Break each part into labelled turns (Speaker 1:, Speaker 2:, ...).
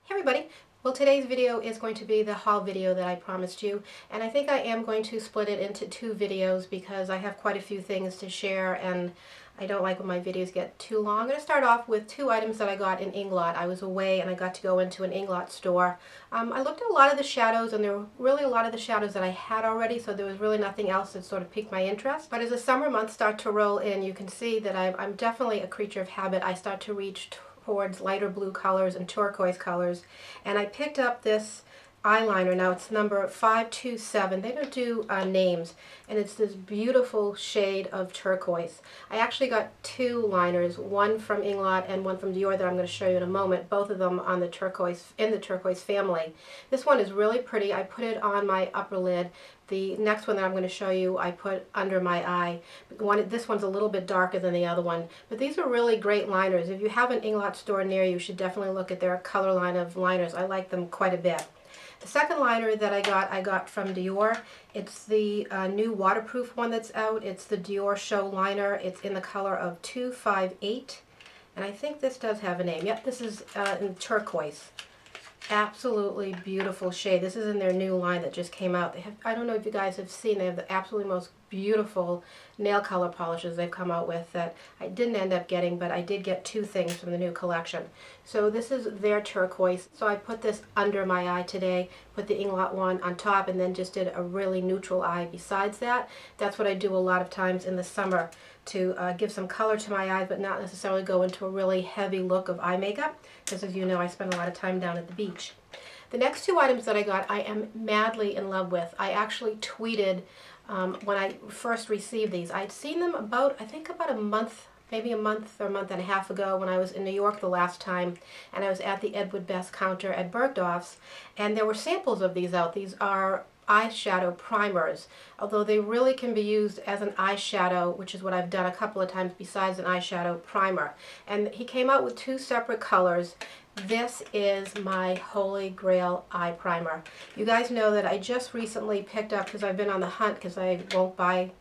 Speaker 1: Hey everybody! Well, today's video is going to be the haul video that I promised you, and I think I am going to split it into two videos because I have quite a few things to share and I don't like when my videos get too long. I'm going to start off with two items that I got in Inglot. I was away and I got to go into an Inglot store. I looked at a lot of the shadows and there were really a lot of the shadows that I had already, so there was really nothing else that sort of piqued my interest. But as the summer months start to roll in, you can see that I'm definitely a creature of habit. I start to reach towards lighter blue colors and turquoise colors, and I picked up this eyeliner. Now it's number 527. They don't do names, and it's this beautiful shade of turquoise. I actually got two liners, one from Inglot and one from Dior that I'm going to show you in a moment, both of them on the turquoise, in the turquoise family. This one is really pretty. I put it on my upper lid. The next one that I'm going to show you I put under my eye. This one's a little bit darker than the other one, but these are really great liners. If you have an Inglot store near you, you should definitely look at their color line of liners. I like them quite a bit. The second liner that I got from Dior. It's the new waterproof one that's out. It's the Diorshow liner. It's in the color of 258, and I think this does have a name. Yep, this is in turquoise. Absolutely beautiful shade. This is in their new line that just came out. They have, I don't know if you guys have seen, they have the absolutely most beautiful nail color polishes they've come out with that I didn't end up getting, but I did get two things from the new collection. So this is their turquoise. So I put this under my eye today, put the Inglot one on top, and then just did a really neutral eye besides that. That's what I do a lot of times in the summer to give some color to my eyes, but not necessarily go into a really heavy look of eye makeup, because as you know, I spend a lot of time down at the beach. The next two items that I got, I am madly in love with. I actually tweeted when I first received these. I'd seen them about, I think about a month, maybe a month or a month and a half ago when I was in New York the last time, and I was at the Edward Bess counter at Bergdorf's, and there were samples of these out. These are eyeshadow primers, although they really can be used as an eyeshadow, which is what I've done a couple of times besides an eyeshadow primer. And he came out with two separate colors. This is my holy grail eye primer. You guys know that I just recently picked up, because I've been on the hunt, because I won't buy,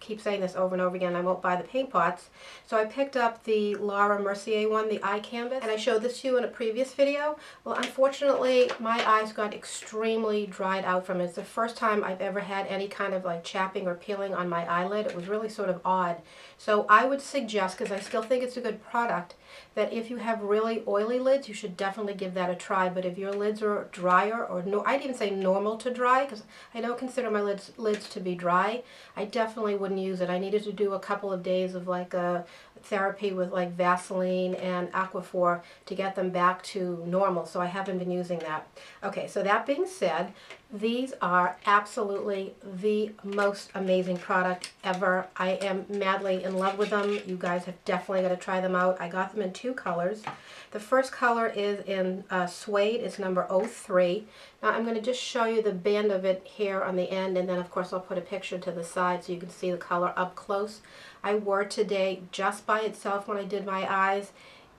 Speaker 1: keep saying this over and over again, I won't buy the paint pots. So I picked up the Laura Mercier one, the eye canvas, and I showed this to you in a previous video. Well, unfortunately, my eyes got extremely dried out from it. It's the first time I've ever had any kind of like chapping or peeling on my eyelid. It was really sort of odd. So I would suggest, because I still think it's a good product, that if you have really oily lids, you should definitely give that a try. But if your lids are drier, or no, I'd even say normal to dry, because I don't consider my lids to be dry, I definitely wouldn't use it. I needed to do a couple of days of like a therapy with like Vaseline and Aquaphor to get them back to normal, so I haven't been using that. Okay, so that being said, these are absolutely the most amazing product ever. I am madly in love with them. You guys have definitely got to try them out. I got them in two colors. The first color is in Suede. It's number 03. Now I'm going to just show you the band of it here on the end, and then of course I'll put a picture to the side so you can see the color up close. I wore it today just by itself when I did my eyes.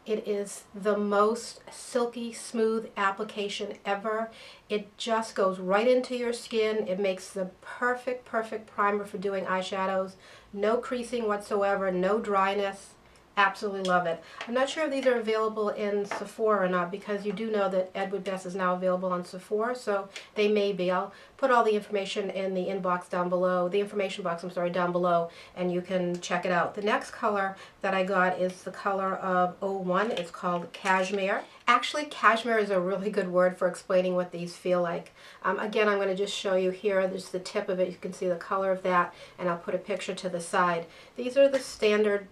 Speaker 1: It is the most silky smooth application ever. It just goes right into your skin. It makes the perfect primer for doing eyeshadows. No creasing whatsoever, no dryness. Absolutely love it. I'm not sure if these are available in Sephora or not, because you do know that Edward Bess is now available on Sephora, so they may be. I'll put all the information in the inbox down below, the information box, I'm sorry, down below, and you can check it out. The next color that I got is the color of 01. It's called Cashmere. Actually, cashmere is a really good word for explaining what these feel like. Again, I'm going to just show you here. There's the tip of it. You can see the color of that, and I'll put a picture to the side. These are the standard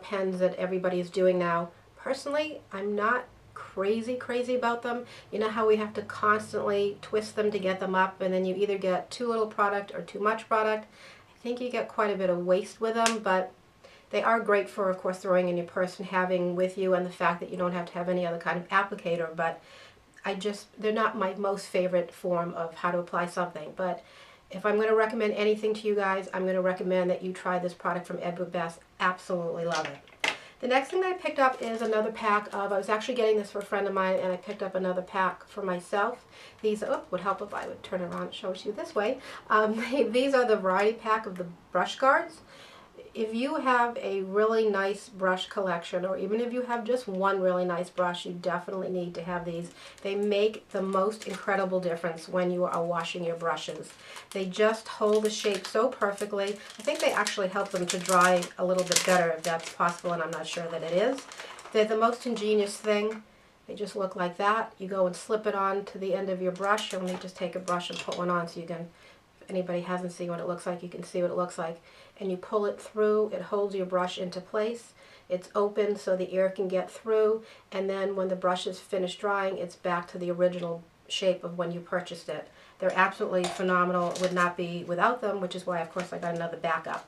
Speaker 1: pens that everybody is doing now. Personally, I'm not crazy about them. You know how we have to constantly twist them to get them up, and then you either get too little product or too much product. I think you get quite a bit of waste with them, but they are great for, of course, throwing in your purse and having with you, and the fact that you don't have to have any other kind of applicator. But they're not my most favorite form of how to apply something. But if I'm going to recommend anything to you guys, I'm going to recommend that you try this product from Edward Bess. Absolutely love it. The next thing that I picked up is another pack of, I was actually getting this for a friend of mine, and I picked up another pack for myself. These would help if I would turn around and show it to you this way. These are the variety pack of the brush guards. If you have a really nice brush collection, or even if you have just one really nice brush, you definitely need to have these. They make the most incredible difference when you are washing your brushes. They just hold the shape so perfectly. I think they actually help them to dry a little bit better if that's possible, and I'm not sure that it is. They're the most ingenious thing. They just look like that. You go and slip it on to the end of your brush, and let me just take a brush and put one on so you can, if anybody hasn't seen what it looks like, you can see what it looks like. And you pull it through, it holds your brush into place. It's open so the air can get through, and then when the brush is finished drying, it's back to the original shape of when you purchased it. They're absolutely phenomenal. It would not be without them, which is why, of course, I got another backup.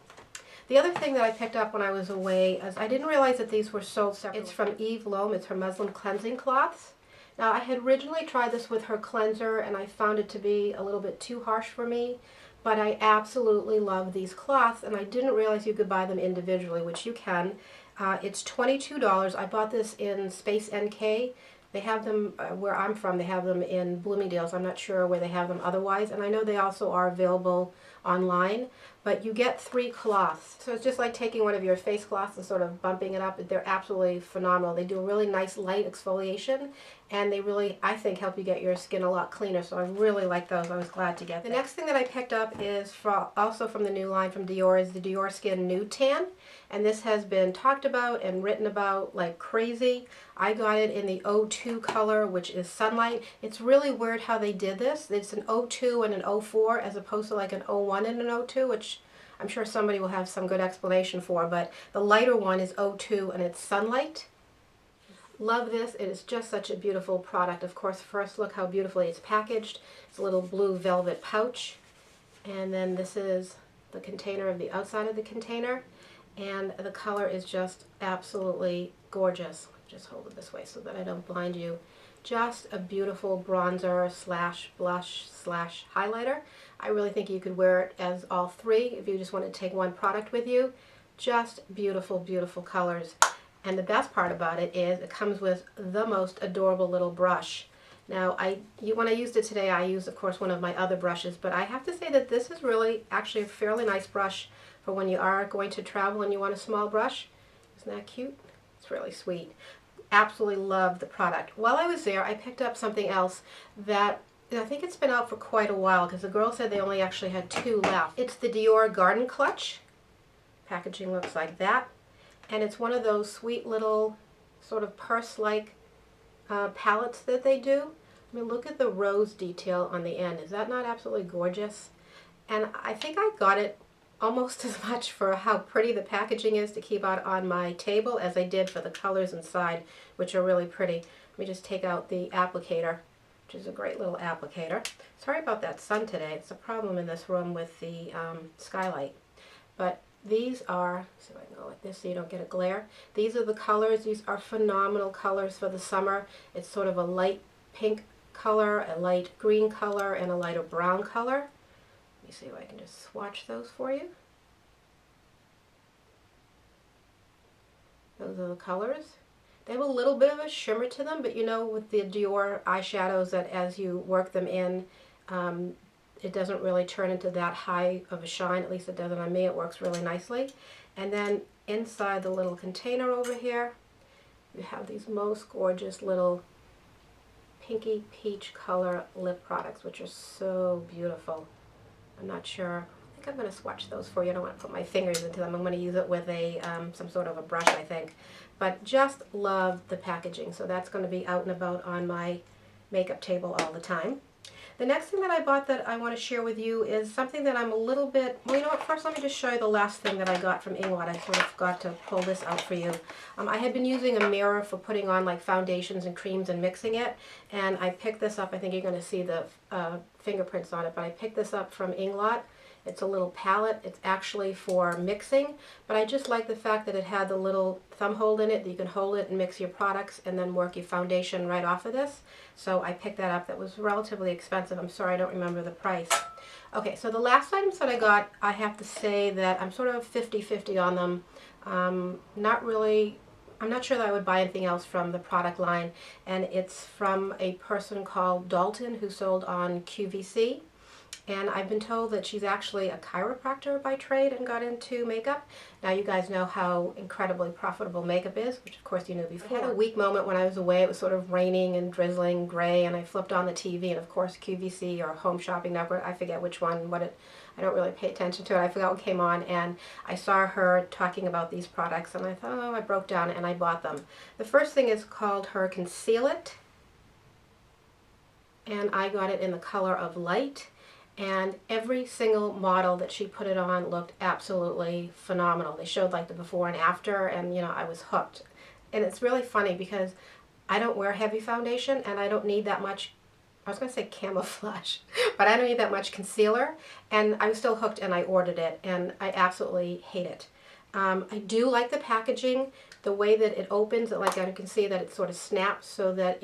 Speaker 1: The other thing that I picked up when I was away is I didn't realize that these were sold separately. It's from Lom. It's her muslin cleansing cloths. Now, I had originally tried this with her cleanser, and I found it to be a little bit too harsh for me. But I absolutely love these cloths, and I didn't realize you could buy them individually, which you can. It's $22. I bought this in Space NK. They have them where I'm from. They have them in Bloomingdale's. I'm not sure where they have them otherwise, and I know they also are available online. But you get 3 cloths. So it's just like taking one of your face cloths and sort of bumping it up. They're absolutely phenomenal. They do a really nice light exfoliation, and they really, I think, help you get your skin a lot cleaner. So I really like those. I was glad to get them. The next thing that I picked up is also from the new line from Dior is the Diorskin Nude Tan. And this has been talked about and written about like crazy. I got it in the 02 color, which is Sunlight. It's really weird how they did this. It's an 02 and an 04 as opposed to like an 01 and an 02, which I'm sure somebody will have some good explanation for, but the lighter one is 02 and it's Sunlight. Love this. It is just such a beautiful product. Of course, first look how beautifully it's packaged. It's a little blue velvet pouch. And then this is the container of the outside of the container. And the color is just absolutely gorgeous. Just hold it this way so that I don't blind you. Just a beautiful bronzer slash blush slash highlighter. I really think you could wear it as all 3 if you just want to take one product with you. Just beautiful, beautiful colors. And the best part about it is it comes with the most adorable little brush. Now, when I used it today, I used, of course, one of my other brushes, but I have to say that this is really actually a fairly nice brush for when you are going to travel and you want a small brush. Isn't that cute? It's really sweet. Absolutely love the product. While I was there, I picked up something else that I think it's been out for quite a while because the girl said they only actually had 2 left. It's the Dior Garden Clutch. Packaging looks like that. And it's one of those sweet little sort of purse-like palettes that they do. I mean, look at the rose detail on the end. Is that not absolutely gorgeous? And I think I got it almost as much for how pretty the packaging is to keep out on my table as I did for the colors inside, which are really pretty. Let me just take out the applicator, which is a great little applicator. Sorry about that sun today. It's a problem in this room with the skylight. But these are, so I can go like this so you don't get a glare. These are the colors. These are phenomenal colors for the summer. It's sort of a light pink color, a light green color, and a lighter brown color. Let me see if I can just swatch those for you. Those are the colors. They have a little bit of a shimmer to them, but you know with the Dior eyeshadows that as you work them in, it doesn't really turn into that high of a shine. At least it doesn't on me. It works really nicely. And then inside the little container over here, you have these most gorgeous little pinky peach color lip products, which are so beautiful. I'm not sure. I think I'm going to swatch those for you. I don't want to put my fingers into them. I'm going to use it with a some sort of a brush, I think. But just love the packaging. So that's going to be out and about on my makeup table all the time. The next thing that I bought that I want to share with you is something that I'm a little bit, well, you know what, first let me just show you the last thing that I got from Inglot. I sort of forgot to pull this out for you. I had been using a mirror for putting on like foundations and creams and mixing it, and I picked this up. I think you're going to see the fingerprints on it, but I picked this up from Inglot. It's a little palette. It's actually for mixing, but I just like the fact that it had the little thumb hold in it that you can hold it and mix your products and then work your foundation right off of this. So I picked that up. That was relatively expensive. I'm sorry I don't remember the price. Okay, so the last items that I got, I have to say that I'm sort of 50-50 on them. Not really, I'm not sure that I would buy anything else from the product line, and it's from a person called Dalton who sold on QVC. And I've been told that she's actually a chiropractor by trade and got into makeup. Now you guys know how incredibly profitable makeup is, which of course you knew before. I had a weak moment when I was away. It was sort of raining and drizzling, gray, and I flipped on the TV, and of course QVC or Home Shopping Network, I forget which one, I don't really pay attention to it. I forgot what came on, and I saw her talking about these products, and I thought, oh, I broke down and I bought them. The first thing is called her Conceal-it, and I got it in the color of light. And every single model that she put it on looked absolutely phenomenal. They showed like the before and after, and you know, I was hooked. And it's really funny because I don't wear heavy foundation and I don't need that much, I was going to say camouflage, but I don't need that much concealer. And I was still hooked and I ordered it and I absolutely hate it. I do like the packaging, the way that it opens, like you can see that it sort of snaps so that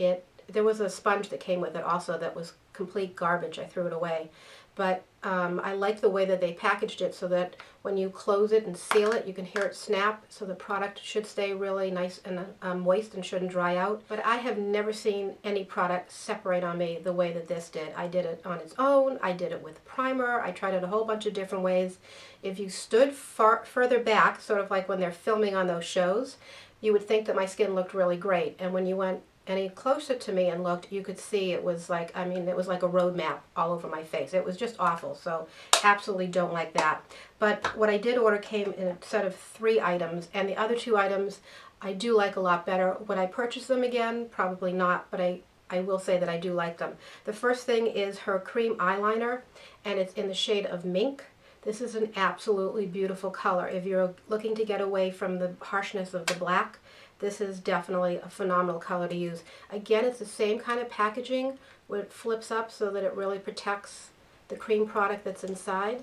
Speaker 1: there was a sponge that came with it also that was complete garbage. I threw it away. But I like the way that they packaged it so that when you close it and seal it, you can hear it snap, so the product should stay really nice and moist and shouldn't dry out. But I have never seen any product separate on me the way that this did. I did it on its own, I did it with primer, I tried it a whole bunch of different ways. If you stood further back, sort of like when they're filming on those shows, you would think that my skin looked really great. And when you went any closer to me and looked, you could see it was like, I mean, it was like a road map all over my face. It was just awful, so absolutely don't like that. But what I did order came in a set of 3 items, and the other 2 items I do like a lot better. Would I purchase them again? Probably not, but I will say that I do like them. The first thing is her cream eyeliner, and it's in the shade of Mink. This is an absolutely beautiful color. If you're looking to get away from the harshness of the black, this is definitely a phenomenal color to use. Again, it's the same kind of packaging where it flips up so that it really protects the cream product that's inside.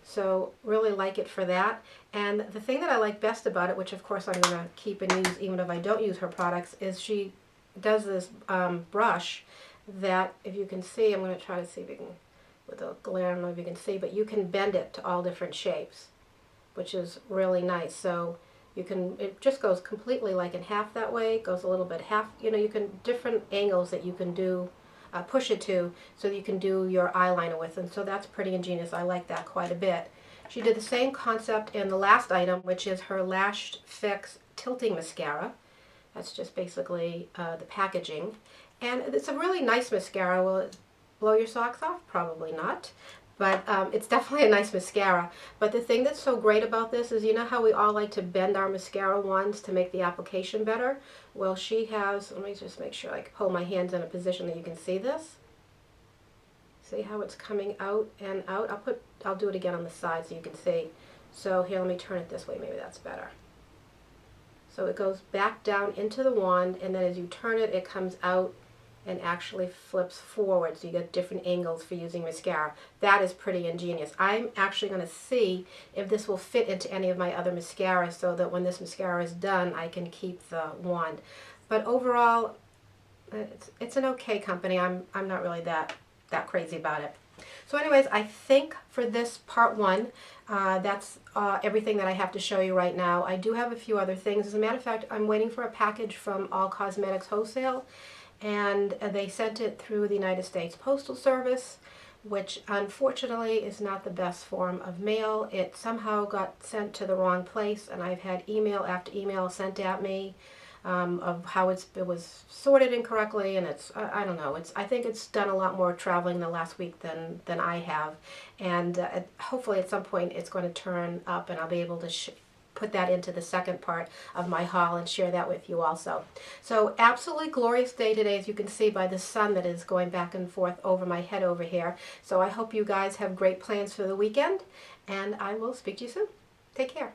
Speaker 1: So really like it for that. And the thing that I like best about it, which of course I'm going to keep and use even if I don't use her products, is she does this brush that, if you can see, I'm going to try to see if you can, with the glare, I don't know if you can see, but you can bend it to all different shapes, which is really nice. So you can, it just goes completely like in half that way, goes a little bit half, you know, you can, different angles that you can do, push it to, so you can do your eyeliner with, and so that's pretty ingenious. I like that quite a bit. She did the same concept in the last item, which is her Lash Fix Tilting Mascara. That's just basically the packaging. And it's a really nice mascara. Will it blow your socks off? Probably not. But it's definitely a nice mascara. But the thing that's so great about this is, you know how we all like to bend our mascara wands to make the application better? Well, she has, let me just make sure I can hold my hands in a position that you can see this. See how it's coming out and out? I'll do it again on the side so you can see. So here, let me turn it this way, maybe that's better. So it goes back down into the wand, and then as you turn it, it comes out and actually flips forward, so you get different angles for using mascara. That is pretty ingenious. I'm actually going to see if this will fit into any of my other mascaras so that when this mascara is done, I can keep the wand. But overall, it's an okay company. I'm not really that crazy about it. So anyways, I think for this part 1, that's everything that I have to show you right now. I do have a few other things. As a matter of fact, I'm waiting for a package from All Cosmetics Wholesale, and they sent it through the United States Postal Service, which unfortunately is not the best form of mail. It somehow got sent to the wrong place, and I've had email after email sent at me of how it was sorted incorrectly, and it's, I don't know, I think it's done a lot more traveling the last week than I have, and hopefully at some point it's going to turn up and I'll be able to put that into the second part of my haul and share that with you also. So absolutely glorious day today, as you can see by the sun that is going back and forth over my head over here. So I hope you guys have great plans for the weekend, and I will speak to you soon. Take care.